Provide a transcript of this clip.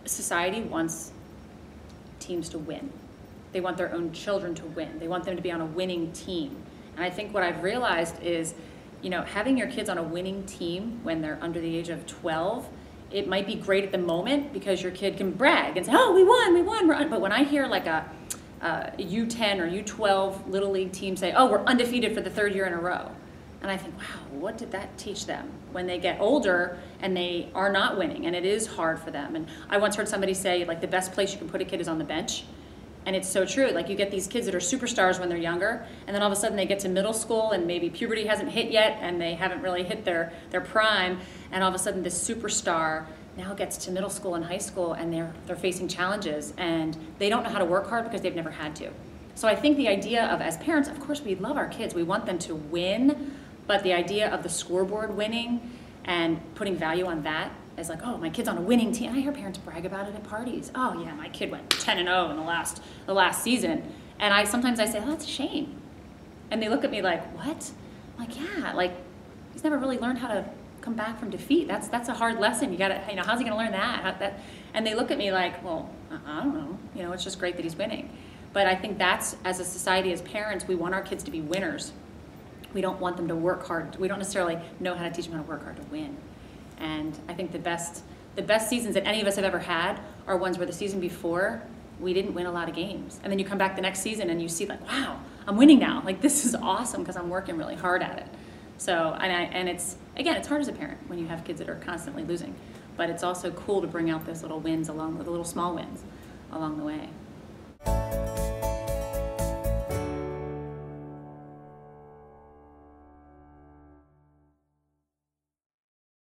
society wants teams to win. They want their own children to win. They want them to be on a winning team. And I think what I've realized is, you know, having your kids on a winning team when they're under the age of 12, it might be great at the moment because your kid can brag and say, oh, we won. But when I hear like a U10 or U12 Little League team say, oh, we're undefeated for the 3rd year in a row. And I think, wow, what did that teach them when they get older and they are not winning and it is hard for them? And I once heard somebody say, like, the best place you can put a kid is on the bench. And it's so true. Like, you get these kids that are superstars when they're younger, and then all of a sudden they get to middle school and maybe puberty hasn't hit yet and they haven't really hit their prime, and all of a sudden this superstar now gets to middle school and high school and they're facing challenges and they don't know how to work hard because they've never had to. So I think the idea of, as parents, of course we love our kids, we want them to win, but the idea of the scoreboard winning and putting value on that as like, oh, my kid's on a winning team. I hear parents brag about it at parties. Oh yeah, my kid went 10-0 in the last season. And sometimes I say, oh, that's a shame. And they look at me like, what? I'm like, yeah, like, he's never really learned how to come back from defeat. That's a hard lesson. You gotta, you know, how's he gonna learn that? And they look at me like, well, I don't know. You know, it's just great that he's winning. But I think that's, as a society, as parents, we want our kids to be winners. We don't want them to work hard. We don't necessarily know how to teach them how to work hard to win. And I think the best seasons that any of us have ever had are ones where the season before we didn't win a lot of games. And then you come back the next season and you see like, wow, I'm winning now. Like, this is awesome because I'm working really hard at it. So, and it's, again, it's hard as a parent when you have kids that are constantly losing. But it's also cool to bring out those little wins the little small wins along the way.